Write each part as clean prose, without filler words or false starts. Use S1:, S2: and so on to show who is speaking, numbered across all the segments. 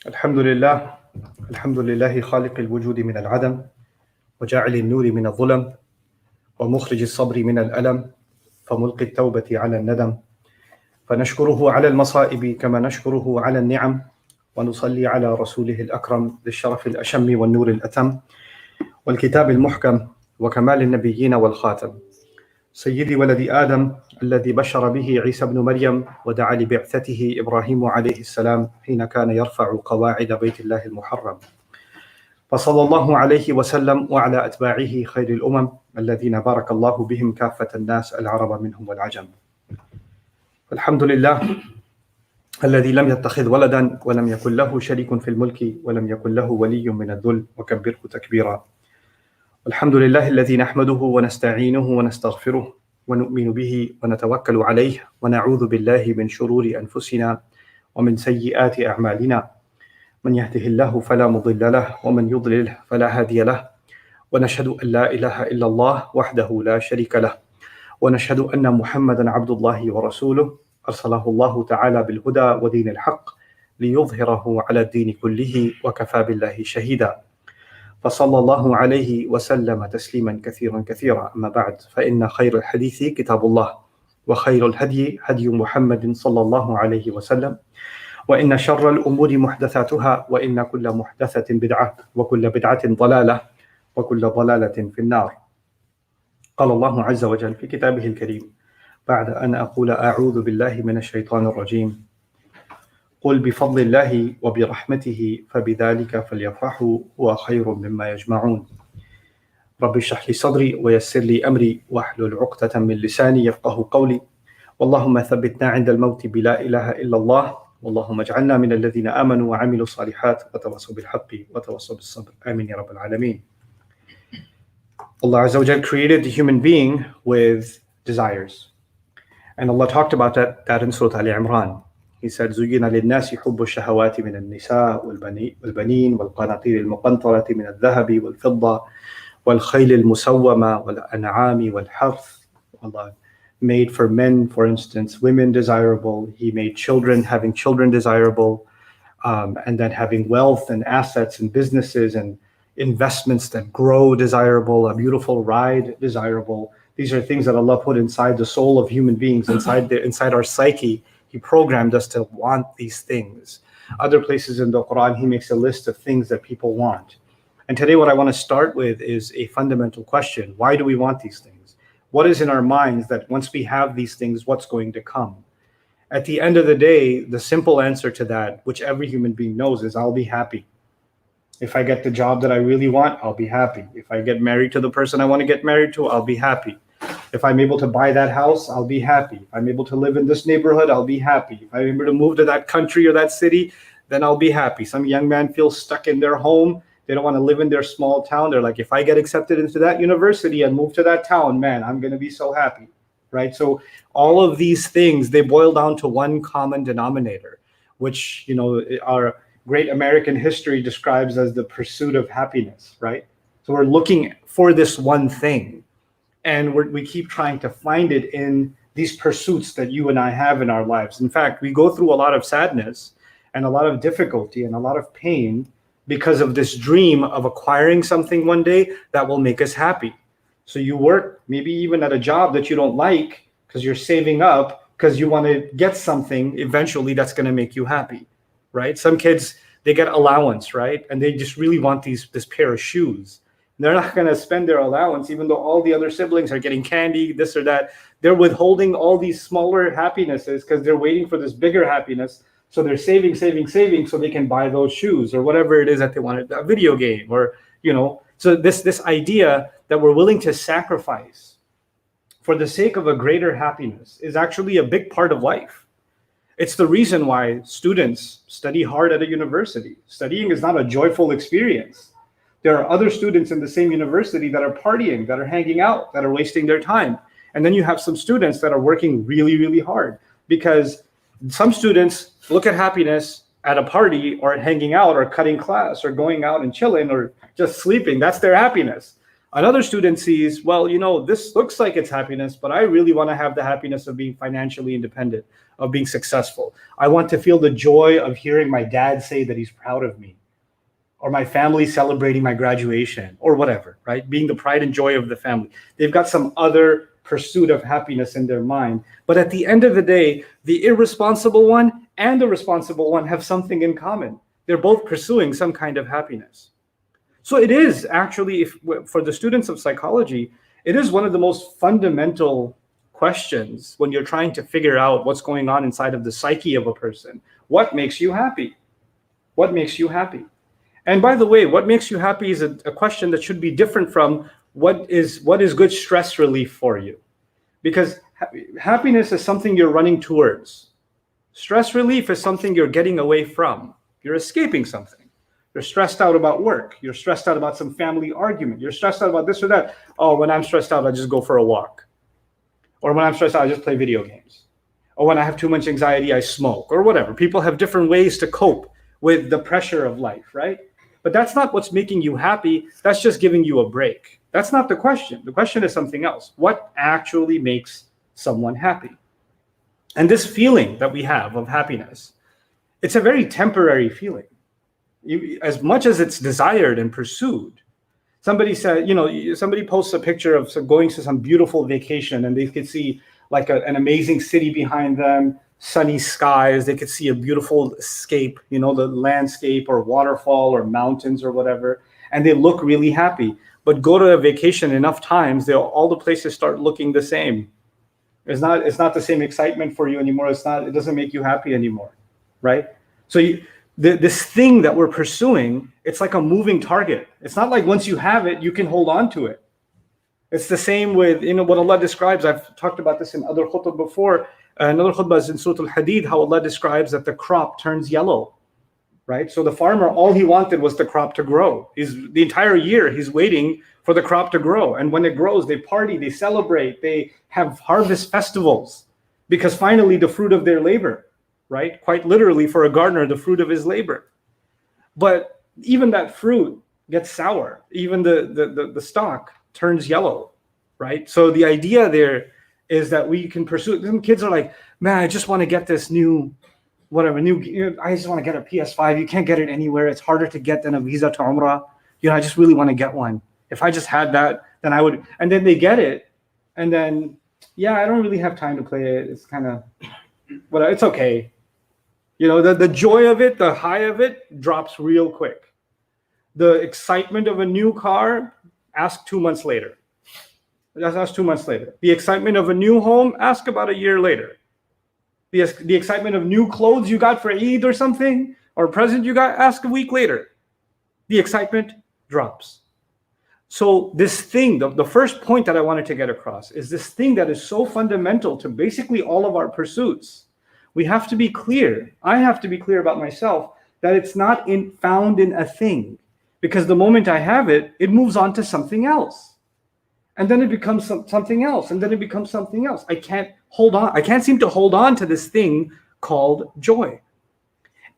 S1: الحمد لله الحمد لله خالق الوجود من العدم وجاعل النور من الظلم ومخرج الصبر من الألم فملقي التوبة على الندم فنشكره على المصائب كما نشكره على النعم ونصلي على رسوله الأكرم للشرف الأشم والنور الأتم والكتاب المحكم وكمال النبيين والخاتم سيد ولد آدم الذي بشر به عيسى بن مريم ودعا لبعثته إبراهيم عليه السلام حين كان يرفع قواعد بيت الله المحرم فصلى الله عليه وسلم وعلى أتباعه خير الأمم الذين بارك الله بهم كافة الناس العرب منهم والعجم. الحمد لله الذي لم يتخذ ولدا ولم يكن له شريك في الملك ولم يكن له ولي من الذل وكبره تكبيرا. الحمد لله الذي نحمده ونستعينه ونستغفره ونؤمن به ونتوكل عليه ونعوذ بالله من شرور أنفسنا ومن سيئات أعمالنا من يهده الله فلا مضل له ومن يضلله فلا هادي له ونشهد أن لا إله إلا الله وحده لا شريك له ونشهد أن محمدا عبد الله ورسوله أرسله الله تعالى بالهدى ودين الحق ليظهره على الدين كله وكفى بالله شهيدا فصلى الله عليه وسلم تسليما كثيرا كثيرا. أما بعد فإن خير الحديث كتاب الله وخير الهدي هدي محمد صلى الله عليه وسلم وإن شر الأمور محدثاتها وإن كل محدثة بدعة وكل بدعة ضلالة وكل ضلالة في النار. قال الله عز وجل في كتابه الكريم بعد أن أقول أعوذ بالله من الشيطان الرجيم قل بفضل الله وبرحمته فبذلك فليفرحوا هو خير مما يجمعون. رب اشرح لي صدري ويسر لي أمري واحلل عقدة من لساني يفقه قولي اللهم ثبتنا عند الموت بلا إله إلا الله اللهم اجعلنا من الذين آمنوا وعملوا الصالحات وتواصوا بالحق وتواصوا بالصبر. آمين يا رب العالمين. Allah Azza wa Jal created the human being with desires. And Allah talked about that in Surah Al-Imran. He said, زُيِّنَ لِلنَّاسِ حُبُّ الشَّهَوَاتِ مِنَ النِّسَاءِ وَالْبَنِينَ وَالْقَنَاطِيرِ الْمُقَنطَرَةِ مِنَ الذَّهَبِ وَالْفِضَّةِ وَالْخَيْلِ الْمُسَوَّمَةِ وَالْأَنْعَامِ وَالْحَرْثِ. Allah made for men, for instance, women desirable. He made having children desirable, and then having wealth and assets and businesses and investments that grow desirable, a beautiful ride desirable. These are things that Allah put inside the soul of human beings, inside our psyche. He programmed us to want these things. Other places in the Quran, He makes a list of things that people want. And today what I want to start with is a fundamental question. Why do we want these things? What is in our minds that once we have these things, what's going to come? At the end of the day, the simple answer to that, which every human being knows, is I'll be happy. If I get the job that I really want, I'll be happy. If I get married to the person I want to get married to, I'll be happy. If I'm able to buy that house, I'll be happy. If I'm able to live in this neighborhood, I'll be happy. If I'm able to move to that country or that city, then I'll be happy. Some young man feels stuck in their home. They don't want to live in their small town. They're like, if I get accepted into that university and move to that town, man, I'm going to be so happy, right? So all of these things, they boil down to one common denominator, which, our great American history describes as the pursuit of happiness, right? So we're looking for this one thing, and we keep trying to find it in these pursuits that you and I have in our lives. In fact, we go through a lot of sadness and a lot of difficulty and a lot of pain because of this dream of acquiring something one day that will make us happy. So you work maybe even at a job that you don't like because you're saving up because you want to get something eventually that's going to make you happy, right? Some kids, they get allowance, right? And they just really want this pair of shoes. They're not going to spend their allowance, even though all the other siblings are getting candy, this or that. They're withholding all these smaller happinesses because they're waiting for this bigger happiness. So they're saving so they can buy those shoes or whatever it is that they want, a video game or, So this idea that we're willing to sacrifice for the sake of a greater happiness is actually a big part of life. It's the reason why students study hard at a university. Studying is not a joyful experience. There are other students in the same university that are partying, that are hanging out, that are wasting their time. And then you have some students that are working really, really hard, because some students look at happiness at a party or at hanging out or cutting class or going out and chilling or just sleeping. That's their happiness. Another student sees, well, this looks like it's happiness, but I really want to have the happiness of being financially independent, of being successful. I want to feel the joy of hearing my dad say that he's proud of me, or my family celebrating my graduation, or whatever, right? Being the pride and joy of the family. They've got some other pursuit of happiness in their mind. But at the end of the day, the irresponsible one and the responsible one have something in common. They're both pursuing some kind of happiness. So it is actually, for the students of psychology, it is one of the most fundamental questions when you're trying to figure out what's going on inside of the psyche of a person. What makes you happy? What makes you happy? And by the way, what makes you happy is a question that should be different from what is good stress relief for you. Because happiness is something you're running towards. Stress relief is something you're getting away from. You're escaping something. You're stressed out about work. You're stressed out about some family argument. You're stressed out about this or that. Oh, when I'm stressed out, I just go for a walk. Or when I'm stressed out, I just play video games. Or when I have too much anxiety, I smoke, or whatever. People have different ways to cope with the pressure of life, right? But that's not what's making you happy. That's just giving you a break. That's not the question. The question is something else. What actually makes someone happy? And this feeling that we have of happiness, it's a very temporary feeling. As much as it's desired and pursued. Somebody said, somebody posts a picture of going to some beautiful vacation, and they could see like an amazing city behind them, sunny skies. They could see a beautiful escape, the landscape or waterfall or mountains or whatever, and they look really happy. But go to a vacation enough times, all the places start looking the same. It's not the same excitement for you anymore. It doesn't make you happy anymore, right? So this thing that we're pursuing, it's like a moving target. It's not like once you have it, you can hold on to it. It's the same with what Allah describes. I've talked about this in other khutbah before. Another khutbah is in Surah Al-Hadid, how Allah describes that the crop turns yellow, right? So the farmer, all he wanted was the crop to grow. The entire year, he's waiting for the crop to grow. And when it grows, they party, they celebrate, they have harvest festivals, because finally the fruit of their labor, right? Quite literally, for a gardener, the fruit of his labor. But even that fruit gets sour. Even the stalk turns yellow, right? So the idea there is that we can pursue. Some kids are like, man, I just want to get this I just want to get a PS5. You can't get it anywhere. It's harder to get than a visa to Umrah. I just really want to get one. If I just had that, then I would. And then they get it, and then, I don't really have time to play it. It's kind of, but it's okay. The joy of it, the high of it drops real quick. The excitement of a new car, ask 2 months later. That's 2 months later. The excitement of a new home, ask about a year later. The excitement of new clothes you got for Eid or something, or a present you got, ask a week later. The excitement drops. So this thing, the first point that I wanted to get across is this thing that is so fundamental to basically all of our pursuits. We have to be clear. I have to be clear about myself that it's not found in a thing, because the moment I have it, it moves on to something else. And then it becomes something else, and then it becomes something else. I can't hold on. I can't seem to hold on to this thing called joy.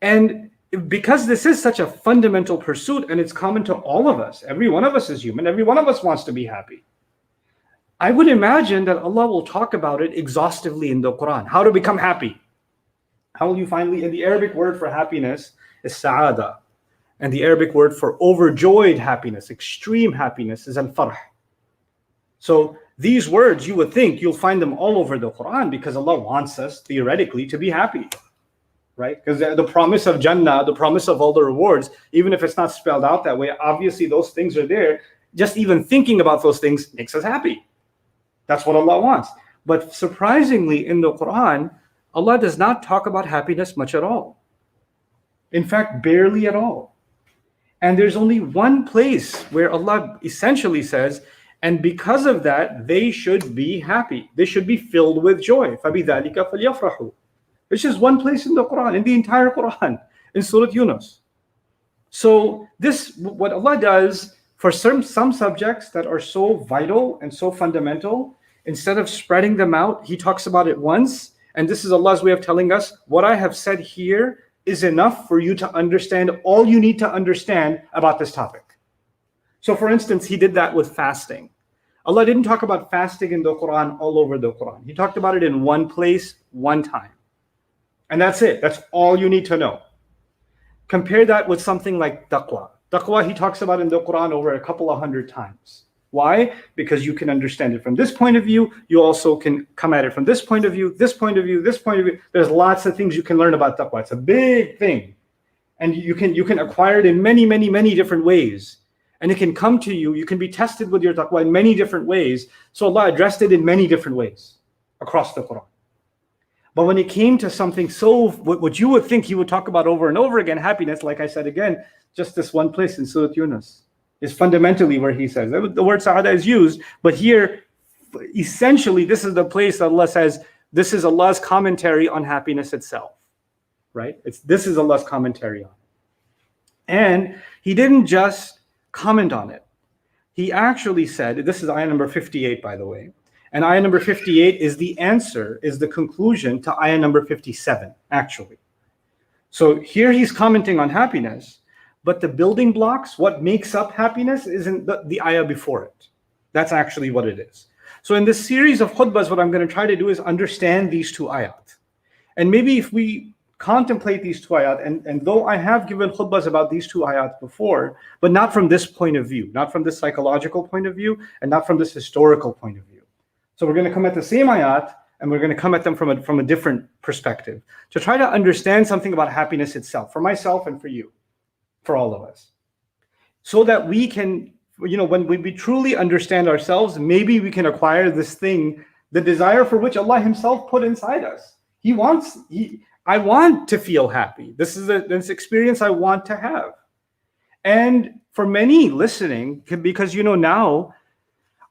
S1: And because this is such a fundamental pursuit, and it's common to all of us, every one of us is human, every one of us wants to be happy. I would imagine that Allah will talk about it exhaustively in the Quran. How to become happy. How will you finally, and the Arabic word for happiness is sa'ada. And the Arabic word for overjoyed happiness, extreme happiness, is al-farh. So these words, you would think you'll find them all over the Quran, because Allah wants us theoretically to be happy, right? Because the promise of Jannah, the promise of all the rewards, even if it's not spelled out that way, obviously those things are there. Just even thinking about those things makes us happy. That's what Allah wants. But surprisingly, in the Quran, Allah does not talk about happiness much at all. In fact, barely at all. And there's only one place where Allah essentially says, and because of that, they should be happy. They should be filled with joy. فَبِذَلِكَ فَلْيَفْرَحُوا. It's just one place in the Quran, in the entire Quran, in Surah Yunus. So this, what Allah does for some subjects that are so vital and so fundamental, instead of spreading them out, He talks about it once. And this is Allah's way of telling us, what I have said here is enough for you to understand all you need to understand about this topic. So for instance, he did that with fasting. Allah didn't talk about fasting in the Quran all over the Quran. He talked about it in one place, one time. And that's it. That's all you need to know. Compare that with something like taqwa. Taqwa, he talks about in the Quran over a couple of hundred times. Why? Because you can understand it from this point of view. You also can come at it from this point of view, this point of view, this point of view. There's lots of things you can learn about taqwa. It's a big thing. And you can acquire it in many, many, many different ways. And it can come to you. You can be tested with your taqwa in many different ways. So Allah addressed it in many different ways across the Quran. But when it came to something so, what you would think he would talk about over and over again, happiness, like I said again, just this one place in Surah Yunus is fundamentally where he says, the word sa'ada is used, but here, essentially, this is the place that Allah says, this is Allah's commentary on happiness itself, right? This is Allah's commentary on it. And he didn't just comment on it. He actually said, this is ayah number 58, by the way, and ayah number 58 is the answer, is the conclusion to ayah number 57, actually. So here he's commenting on happiness, but the building blocks, what makes up happiness, isn't the ayah before it. That's actually what it is. So in this series of khutbahs, what I'm going to try to do is understand these two ayat. And maybe if we contemplate these two ayat, and though I have given khutbahs about these two ayat before, but not from this point of view, not from this psychological point of view, and not from this historical point of view. So we're going to come at the same ayat, and we're going to come at them from a different perspective, to try to understand something about happiness itself, for myself and for you, for all of us. So that we can, when we truly understand ourselves, maybe we can acquire this thing, the desire for which Allah Himself put inside us. I want to feel happy. This is this experience I want to have. And for many listening, because now,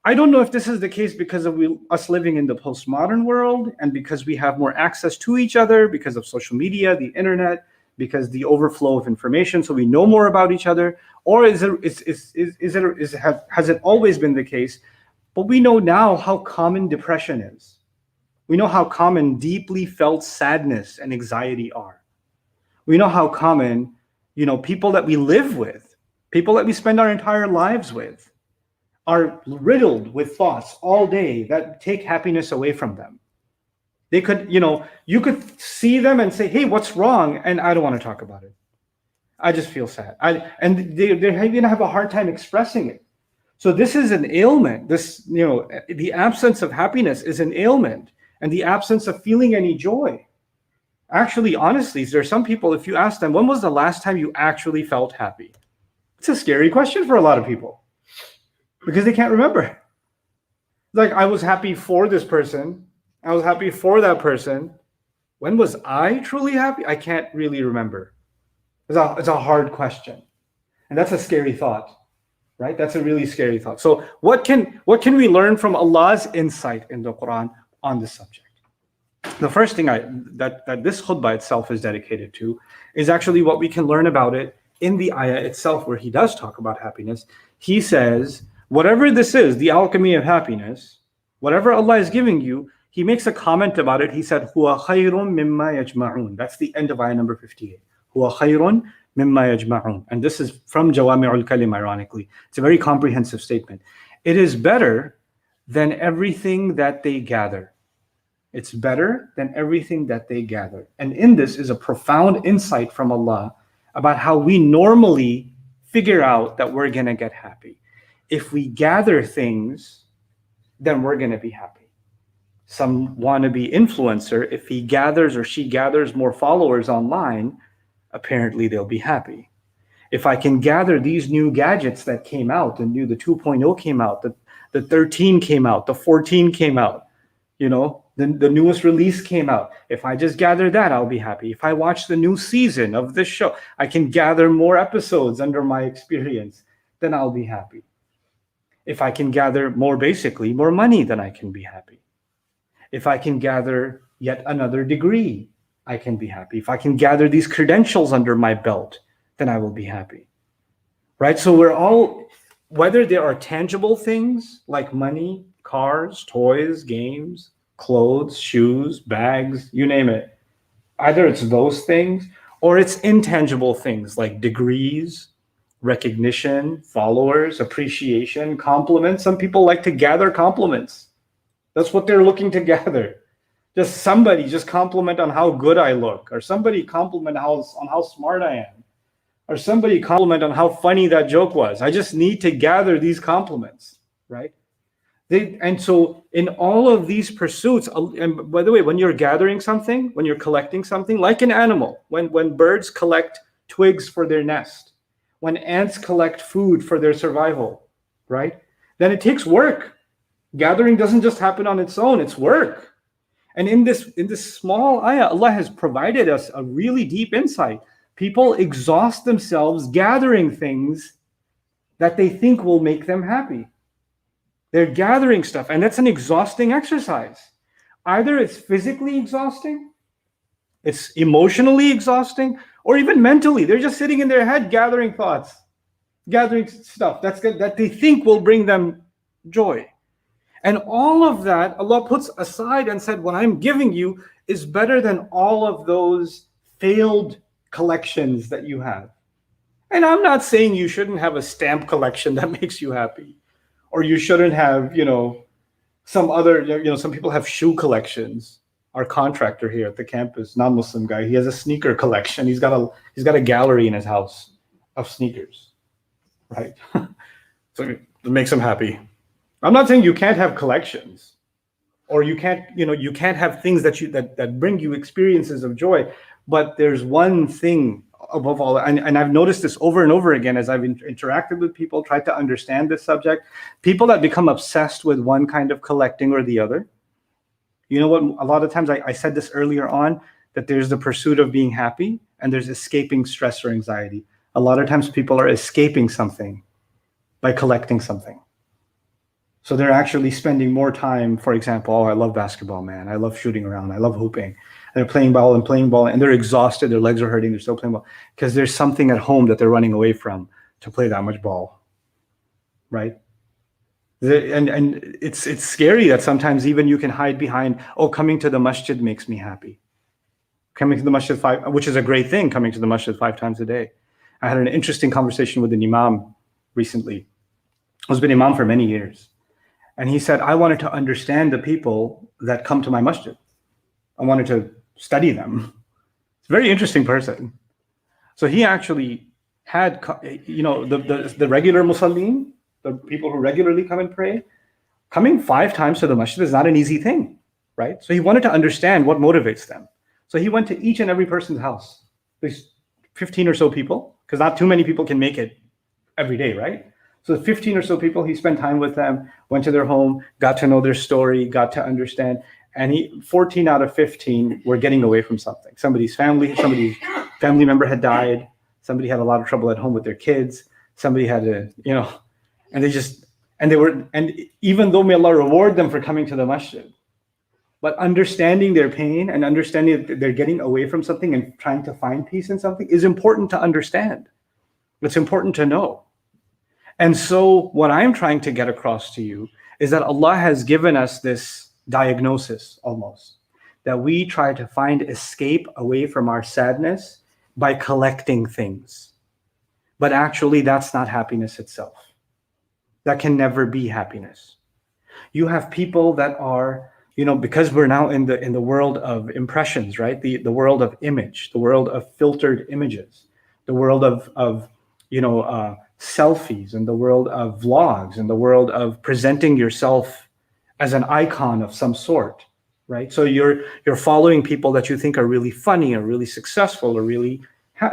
S1: I don't know if this is the case because of us living in the postmodern world and because we have more access to each other, because of social media, the internet, because the overflow of information, so we know more about each other, or has it always been the case? But we know now how common depression is. We know how common deeply felt sadness and anxiety are. We know how common, people that we live with, people that we spend our entire lives with, are riddled with thoughts all day that take happiness away from them. They could, you could see them and say, hey, what's wrong? And I don't want to talk about it. I just feel sad. And they're going to have a hard time expressing it. So this is an ailment. The absence of happiness is an ailment, and the absence of feeling any joy. Actually, honestly, there are some people, if you ask them, when was the last time you actually felt happy? It's a scary question for a lot of people because they can't remember. Like, I was happy for this person. I was happy for that person. When was I truly happy? I can't really remember. It's a hard question. And that's a scary thought, right? That's a really scary thought. So what can we learn from Allah's insight in the Quran on this subject? The first thing that this khutbah itself is dedicated to is actually what we can learn about it in the ayah itself, where he does talk about happiness. He says, whatever this is, the alchemy of happiness, whatever Allah is giving you, he makes a comment about it. He said, Huwa khayrun mimma yajma'un. That's the end of ayah number 58. Huwa khayrun mimma yajma'un. And this is from Jawami'ul Kalim, ironically. It's a very comprehensive statement. It is better than everything that they gather. It's better than everything that they gather. And in this is a profound insight from Allah about how we normally figure out that we're going to get happy. If we gather things, then we're going to be happy. Some wannabe influencer, if he gathers or she gathers more followers online, apparently they'll be happy. If I can gather these new gadgets that came out, the 2.0 came out, the 13 came out, the 14 came out, the newest release came out. If I just gather that, I'll be happy. If I watch the new season of this show, I can gather more episodes under my experience, then I'll be happy. If I can gather more money, then I can be happy. If I can gather yet another degree, I can be happy. If I can gather these credentials under my belt, then I will be happy. Right? So we're all, whether there are tangible things like money, cars, toys, games, clothes, shoes, bags, you name it. Either it's those things or it's intangible things like degrees, recognition, followers, appreciation, compliments. Some people like to gather compliments. That's what they're looking to gather. Just somebody just compliment on how good I look, or somebody compliment on how smart I am, or somebody compliment on how funny that joke was. I just need to gather these compliments, right? And so in all of these pursuits, and by the way, when you're gathering something, when you're collecting something, like an animal, when birds collect twigs for their nest, when ants collect food for their survival, right? Then it takes work. Gathering doesn't just happen on its own, it's work. And in this small ayah, Allah has provided us a really deep insight. People exhaust themselves gathering things that they think will make them happy. They're gathering stuff, and that's an exhausting exercise. Either it's physically exhausting, it's emotionally exhausting, or even mentally. They're just sitting in their head gathering thoughts, gathering stuff that they think will bring them joy. And all of that, Allah puts aside and said, what I'm giving you is better than all of those failed collections that you have. And I'm not saying you shouldn't have a stamp collection that makes you happy. Or you shouldn't have, some other, some people have shoe collections. Our contractor here at the campus, non-Muslim guy, he has a sneaker collection. He's got a gallery in his house of sneakers, right? So it makes him happy. I'm not saying you can't have collections, or you can't have things that bring you experiences of joy. But there's one thing above all, and I've noticed this over and over again as I've interacted with people, tried to understand this subject. People that become obsessed with one kind of collecting or the other, you know what? A lot of times, I said this earlier on, that there's the pursuit of being happy and there's escaping stress or anxiety. A lot of times people are escaping something by collecting something. So they're actually spending more time, for example, I love basketball, man. I love shooting around. I love hooping. And they're playing ball, and they're exhausted. Their legs are hurting. They're still playing ball because there's something at home that they're running away from to play that much ball, right? And it's scary that sometimes even you can hide behind, coming to the masjid makes me happy. Coming to the masjid which is a great thing, coming to the masjid 5 times a day. I had an interesting conversation with an imam recently, who's been imam for many years. And he said, I wanted to understand the people that come to my masjid. I wanted to study them. It's a very interesting person. So he actually had, the regular musallin, the people who regularly come and pray, coming 5 times to the masjid is not an easy thing, right? So he wanted to understand what motivates them. So he went to each and every person's house. There's 15 or so people, because not too many people can make it every day, right? So 15 or so people, he spent time with them, went to their home, got to know their story, got to understand. And 14 out of 15 were getting away from something. Somebody's family member had died. Somebody had a lot of trouble at home with their kids. Somebody had and even though may Allah reward them for coming to the masjid, but understanding their pain and understanding that they're getting away from something and trying to find peace in something is important to understand. It's important to know. And so what I'm trying to get across to you is that Allah has given us this diagnosis almost, that we try to find escape away from our sadness by collecting things. But actually, that's not happiness itself. That can never be happiness. You have people that are, because we're now in the world of impressions, right? The world of image, the world of filtered images, the world of selfies, and the world of vlogs, and the world of presenting yourself as an icon of some sort, right? So you're following people that you think are really funny or really successful or really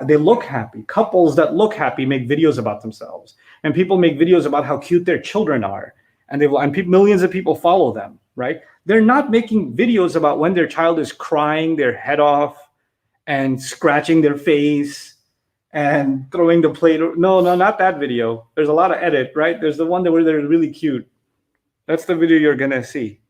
S1: they look happy. Couples that look happy make videos about themselves, and people make videos about how cute their children are, and millions of people follow them, right? They're not making videos about when their child is crying their head off and scratching their face and throwing the plate. No, not that video. There's a lot of edit, right? There's the one where they're really cute. That's the video you're gonna see.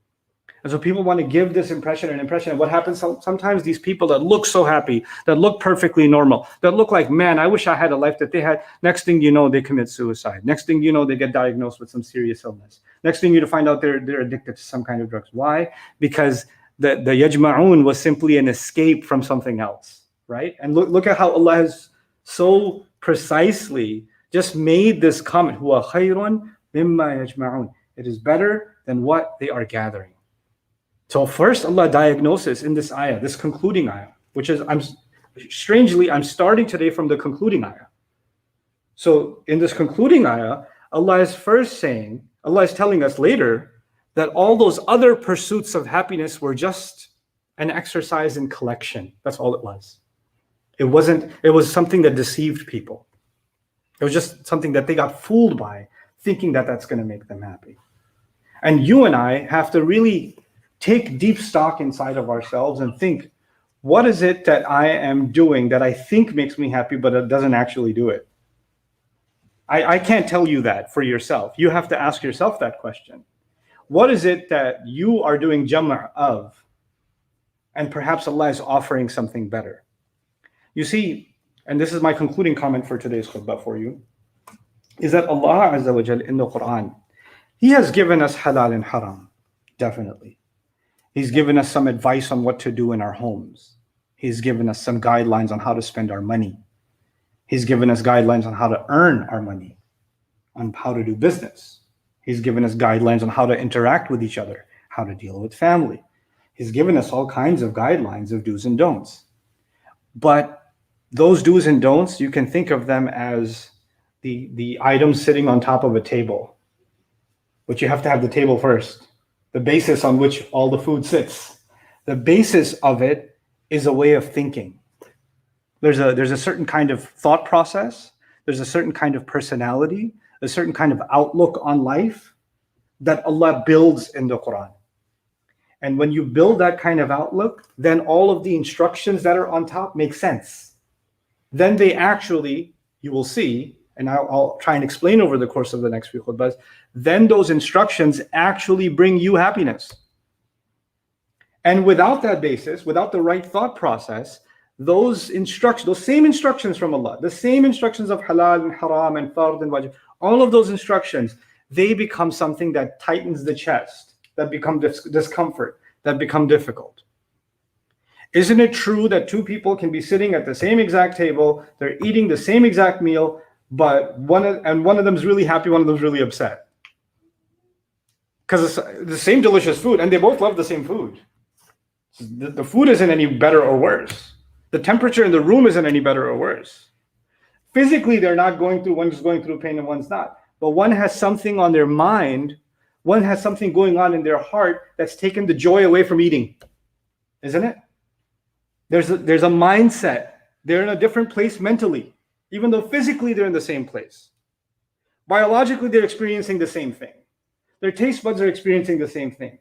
S1: And so people want to give this impression. And what happens sometimes, these people that look so happy, that look perfectly normal, that look like, man, I wish I had a life that they had. Next thing you know, they commit suicide. Next thing you know, they get diagnosed with some serious illness. Next thing you find out, they're addicted to some kind of drugs. Why? Because the yajma'un was simply an escape from something else, right? And look at how Allah has so precisely just made this comment, huwa khayrun mimma yajma'un. It is better than what they are gathering. So first Allah diagnoses in this ayah, this concluding ayah, which is, I'm starting today from the concluding ayah. So in this concluding ayah, Allah is telling us later that all those other pursuits of happiness were just an exercise in collection. That's all it was. It was something that deceived people. It was just something that they got fooled by, thinking that that's going to make them happy. And you and I have to really take deep stock inside of ourselves and think, what is it that I am doing that I think makes me happy, but it doesn't actually do it? I can't tell you that for yourself. You have to ask yourself that question. What is it that you are doing jama' of, and perhaps Allah is offering something better? You see, and this is my concluding comment for today's khutbah for you, is that Allah Azza wa Jal in the Quran, He has given us halal and haram, definitely. He's given us some advice on what to do in our homes. He's given us some guidelines on how to spend our money. He's given us guidelines on how to earn our money, on how to do business. He's given us guidelines on how to interact with each other, how to deal with family. He's given us all kinds of guidelines of do's and don'ts. But those do's and don'ts, you can think of them as the items sitting on top of a table, but you have to have the table first, the basis on which all the food sits. The basis of it is a way of thinking. There's a certain kind of thought process. There's a certain kind of personality, a certain kind of outlook on life that Allah builds in the Quran. And when you build that kind of outlook, then all of the instructions that are on top make sense. Then they actually, you will see, and I'll try and explain over the course of the next few khutbahs, then those instructions actually bring you happiness. And without that basis, without the right thought process, those same instructions from Allah, the same instructions of halal and haram and fard and wajib, all of those instructions, they become something that tightens the chest, that become discomfort, that become difficult. Isn't it true that two people can be sitting at the same exact table, they're eating the same exact meal, but one of them is really happy, one of them is really upset? Because it's the same delicious food, and they both love the same food. The food isn't any better or worse. The temperature in the room isn't any better or worse. Physically, they're not going through, one's going through pain and one's not. But one has something on their mind, one has something going on in their heart that's taken the joy away from eating. Isn't it? There's a mindset. They're in a different place mentally, even though physically they're in the same place. Biologically, they're experiencing the same thing. Their taste buds are experiencing the same thing.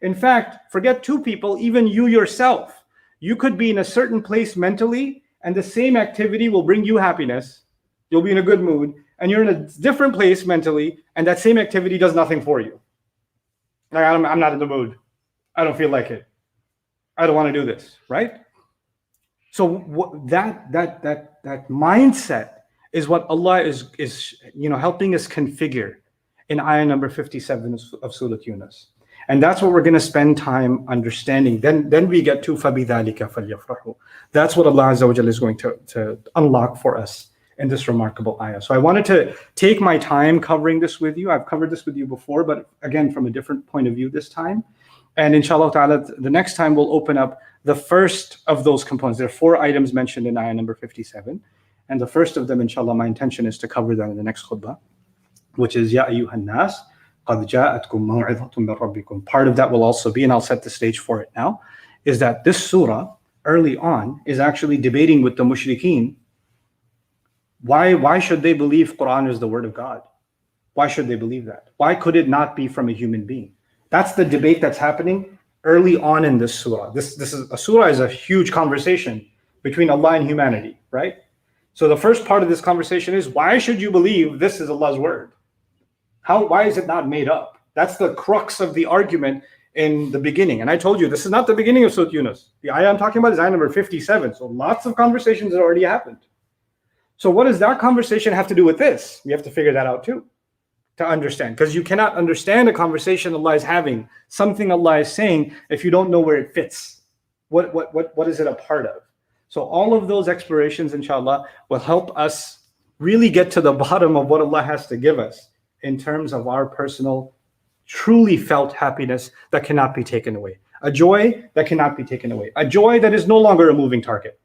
S1: In fact, forget two people, even you yourself. You could be in a certain place mentally, and the same activity will bring you happiness. You'll be in a good mood, and you're in a different place mentally, and that same activity does nothing for you. Like, I'm not in the mood. I don't feel like it. I don't want to do this, right? So that mindset is what Allah is helping us configure in ayah number 57 of Surah Yunus. And that's what we're going to spend time understanding. Then we get to فَبِذَلِكَ فَلْيَفْرَحُوا. That's what Allah Azza wa Jalla is going to unlock for us in this remarkable ayah. So I wanted to take my time covering this with you. I've covered this with you before, but again, from a different point of view this time. And inshallah ta'ala, the next time we'll open up the first of those components. There are 4 items mentioned in ayah number 57. And the first of them, inshallah, my intention is to cover that in the next khutbah, which is Ya ayyuhan nas. Part of that will also be, and I'll set the stage for it now, is that this surah early on is actually debating with the mushrikeen. Why should they believe Quran is the word of God? Why should they believe that? Why could it not be from a human being? That's the debate that's happening early on in this surah. Surah is a huge conversation between Allah and humanity, right? So the first part of this conversation is, why should you believe this is Allah's word? Why is it not made up? That's the crux of the argument in the beginning. And I told you, this is not the beginning of Surah Yunus. The ayah I'm talking about is ayah number 57. So lots of conversations have already happened. So what does that conversation have to do with this? We have to figure that out too, to understand. Because you cannot understand a conversation Allah is having, something Allah is saying, if you don't know where it fits. What is it a part of? So all of those explorations, inshallah, will help us really get to the bottom of what Allah has to give us in terms of our personal, truly felt happiness that cannot be taken away. A joy that cannot be taken away. A joy that is no longer a moving target.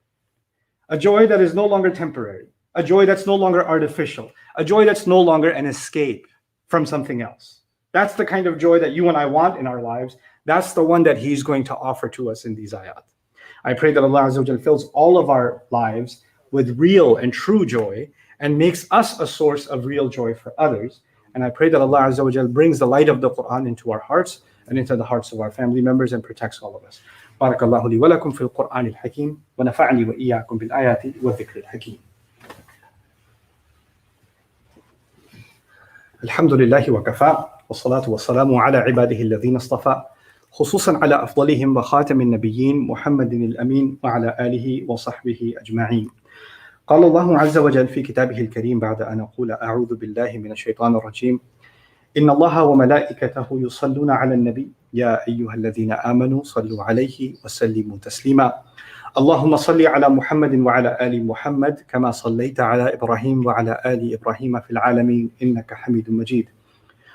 S1: A joy that is no longer temporary. A joy that's no longer artificial. A joy that's no longer an escape from something else. That's the kind of joy that you and I want in our lives. That's the one that He's going to offer to us in these ayat. I pray that Allah Azza wa Jal fills all of our lives with real and true joy and makes us a source of real joy for others. And I pray that Allah Azza wa Jal brings the light of the Quran into our hearts and into the hearts of our family members and protects all of us. Barakallahu li wa lakum fil Qur'an al-Hakim wa nafa'ani wa iyyakum bil ayati wa dhikr al-Hakim. Alhamdulillahi wa kafa wa salatu wa salamu ala ibadihi alladhina istafa خصوصا على أفضلهم وخاتم النبيين محمد الأمين وعلى آله وصحبه أجمعين. قال الله عز وجل في كتابه الكريم بعد أن أقول أعوذ بالله من الشيطان الرجيم إن الله وملائكته يصلون على النبي يا أيها الذين آمنوا صلوا عليه وسلموا تسليما اللهم صل على محمد وعلى آل محمد كما صليت على إبراهيم وعلى آل إبراهيم في العالمين إنك حميد مجيد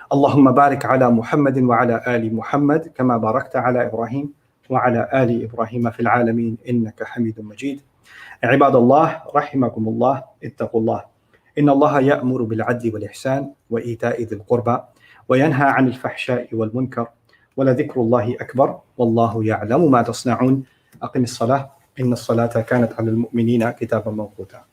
S1: اللهم بارك على محمد وعلى آل محمد كما باركت على إبراهيم وعلى آل إبراهيم في العالمين إنك حميد مجيد. عباد الله رحمكم الله اتقوا الله إن الله يأمر بالعدل والإحسان وإيتاء ذي القربى وينهى عن الفحشاء والمنكر ولذكر الله أكبر والله يعلم ما تصنعون. أقم الصلاة إن الصلاة كانت على المؤمنين كتابا موقوتا.